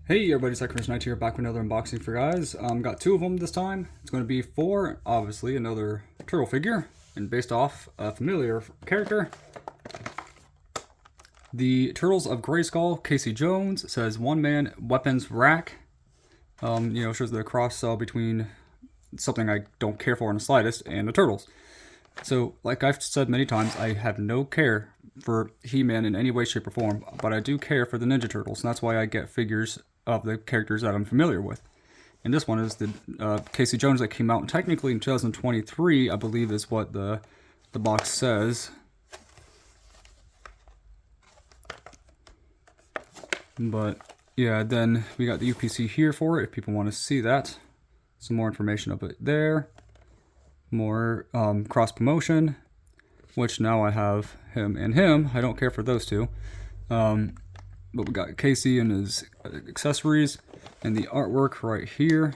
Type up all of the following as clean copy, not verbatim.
Hey everybody, it's Chris Knight here, back with another unboxing for guys. Got two of them this time. It's going to be for, obviously, another turtle figure, and based off a familiar character. The Turtles of Grayskull, Casey Jones. It says one-man weapons rack. Shows the cross between something I don't care for in the slightest and the Turtles. So, like I've said many times, I have no care for He-Man in any way, shape, or form, but I do care for the Ninja Turtles, and that's why I get figures of the characters that I'm familiar with. And this one is the Casey Jones that came out technically in 2023, I believe is what the box says. But yeah, then we got the UPC here for it if people want to see that. Some more information up there. More cross promotion, which now I have him and him. I don't care for those two. But we got Casey and his accessories and the artwork right here.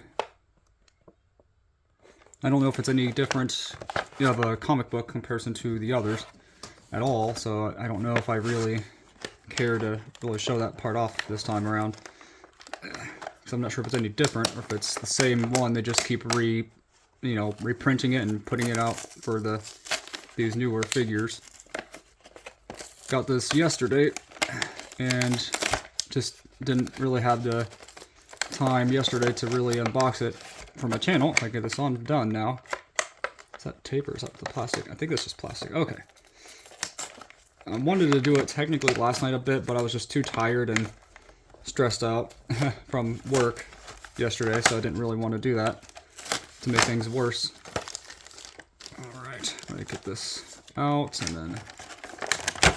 I don't know if it's any different of a comic book comparison to the others at all, so I don't know if I really care to really show that part off this time around. So I'm not sure if it's any different or if it's the same one. They just keep reprinting it and putting it out for these newer figures. Got this yesterday and just didn't really have the time yesterday to really unbox it for my channel. I get this on done now. Is that tape or is that the plastic? I think that's just plastic. Okay. I wanted to do it technically last night a bit, but I was just too tired and stressed out from work yesterday, so I didn't really want to do that to make things worse. Alright, let me get this out and then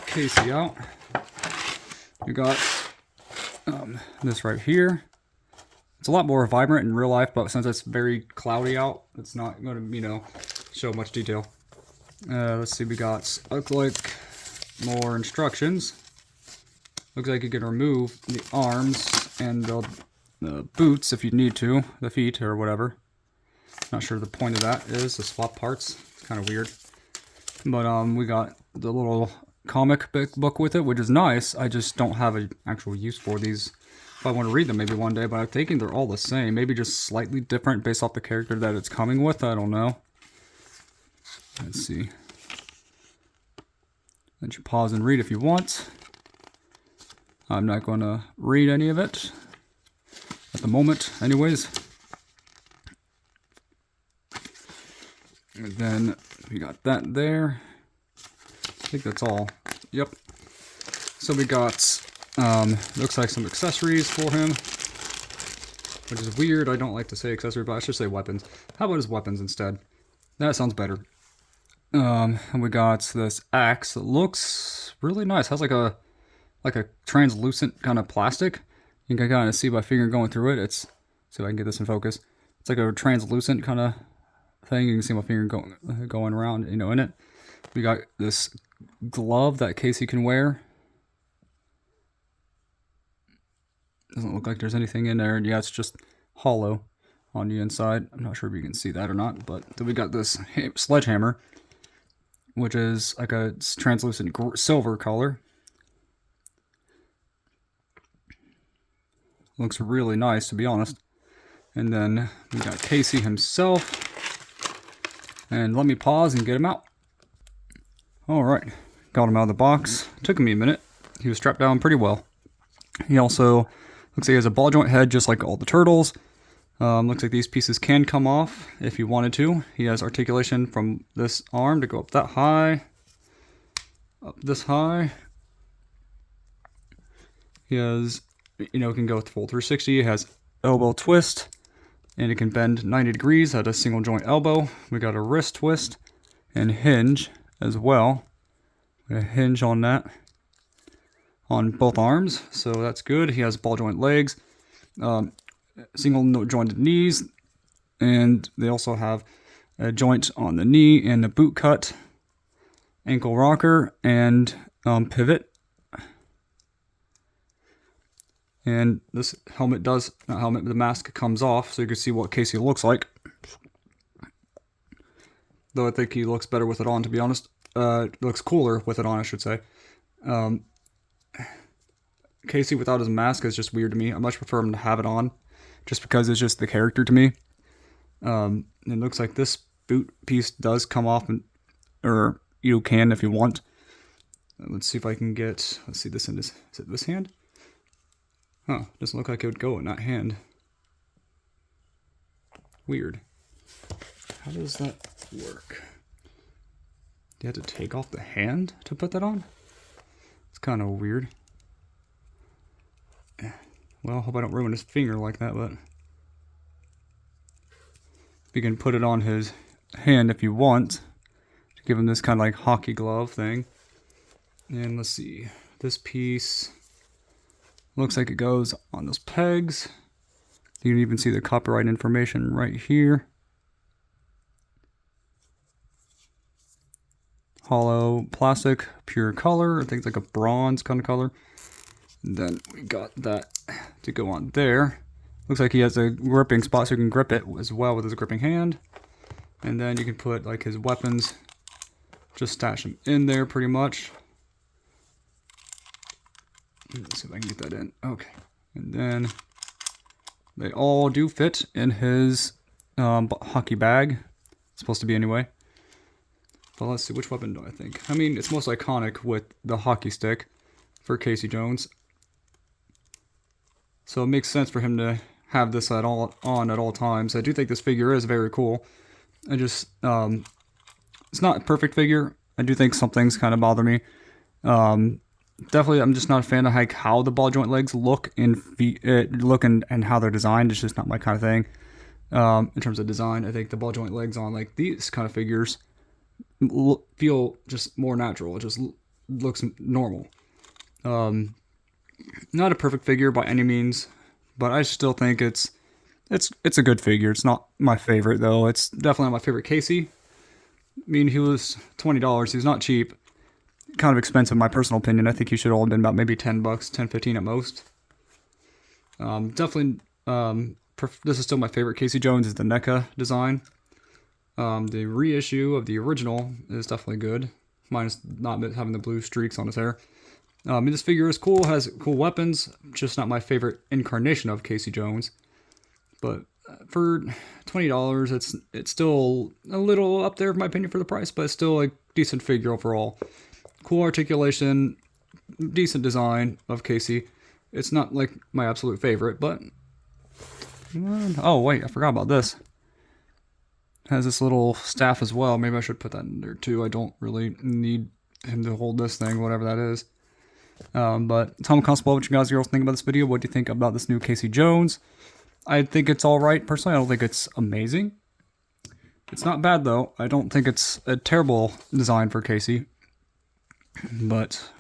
Casey out. We got this right here. It's a lot more vibrant in real life, but since it's very cloudy out, it's not going to, show much detail. Let's see, we got like more instructions. Looks like you can remove the arms and the boots if you need to, the feet or whatever. Not sure the point of that is, to swap parts. It's kind of weird. But we got the little comic book with it, which is nice. I just don't have an actual use for these. If I want to read them maybe one day, but I'm thinking they're all the same. Maybe just slightly different based off the character that it's coming with. I don't know. Let's see. Let you pause and read if you want. I'm not going to read any of it at the moment anyways. And then we got that there. I think that's all. Yep. So we got, looks like some accessories for him, which is weird. I don't like to say accessory, but I should say weapons. How about his weapons instead? That sounds better. And we got this axe that looks really nice. Has like a translucent kind of plastic. You can kind of see by finger going through it. See if I can get this in focus. It's like a translucent kind of thing. You can see my finger going around, in it. We got this glove that Casey can wear. Doesn't look like there's anything in there. Yeah, it's just hollow on the inside. I'm not sure if you can see that or not, but then we got this sledgehammer, which is like a translucent silver color. Looks really nice, to be honest. And then we got Casey himself. And let me pause and get him out. Alright, got him out of the box. Took me a minute. He was strapped down pretty well. He also looks like he has a ball joint head just like all the turtles. Looks like these pieces can come off if you wanted to. He has articulation from this arm to go up that high. Up this high. He has, can go full 360. It has elbow twist. And it can bend 90 degrees at a single joint elbow. We got a wrist twist and hinge as well. A hinge on that on both arms, so that's good. He has ball joint legs, single jointed knees, and they also have a joint on the knee and a boot cut, ankle rocker, and pivot. And this helmet the mask comes off, so you can see what Casey looks like. Though I think he looks better with it on, to be honest. Looks cooler with it on, I should say. Casey without his mask is just weird to me. I much prefer him to have it on, just because it's just the character to me. It looks like this boot piece does come off, or you can if you want. Let's see if I can get, let's see this in this, is it this hand? Huh, doesn't look like it would go in that hand. Weird. How does that work? Do you have to take off the hand to put that on? It's kind of weird. Well, hope I don't ruin his finger like that, but you can put it on his hand if you want to give him this kind of like hockey glove thing. And let's see, this piece looks like it goes on those pegs. You can even see the copyright information right here. Hollow plastic, pure color. I think it's like a bronze kind of color. And then we got that to go on there. Looks like he has a gripping spot so you can grip it as well with his gripping hand. And then you can put like his weapons, just stash them in there pretty much. Let's see if I can get that in. Okay. And then they all do fit in his hockey bag. It's supposed to be anyway. But let's see, which weapon do I think? I mean, it's most iconic with the hockey stick for Casey Jones. So it makes sense for him to have this on at all times. I do think this figure is very cool. I just, it's not a perfect figure. I do think some things kind of bother me. Definitely, I'm just not a fan of like how the ball joint legs look and how they're designed. It's just not my kind of thing. In terms of design, I think the ball joint legs on like these kind of figures feel just more natural. It just looks normal. Not a perfect figure by any means, but I still think it's a good figure. It's not my favorite though. It's definitely not my favorite Casey. I mean, he was $20. He's not cheap. Kind of expensive in my personal opinion. I think he should all have been about maybe $10, $10-15 at most. Definitely, this is still my favorite Casey Jones is the NECA design. The reissue of the original is definitely good, minus not having the blue streaks on his hair. This figure is cool, has cool weapons, just not my favorite incarnation of Casey Jones. But for $20, it's still a little up there in my opinion for the price, but it's still a decent figure overall. Cool articulation, decent design of Casey. It's not like my absolute favorite, but oh wait, I forgot about this. It has this little staff as well. Maybe I should put that in there too. I don't really need him to hold this thing, whatever that is. But tell me below what you guys think about this video. What do you think about this new Casey Jones? I think it's all right. Personally, I don't think it's amazing. It's not bad though. I don't think it's a terrible design for Casey. But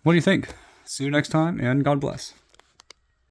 what do you think? See you next time, and God bless.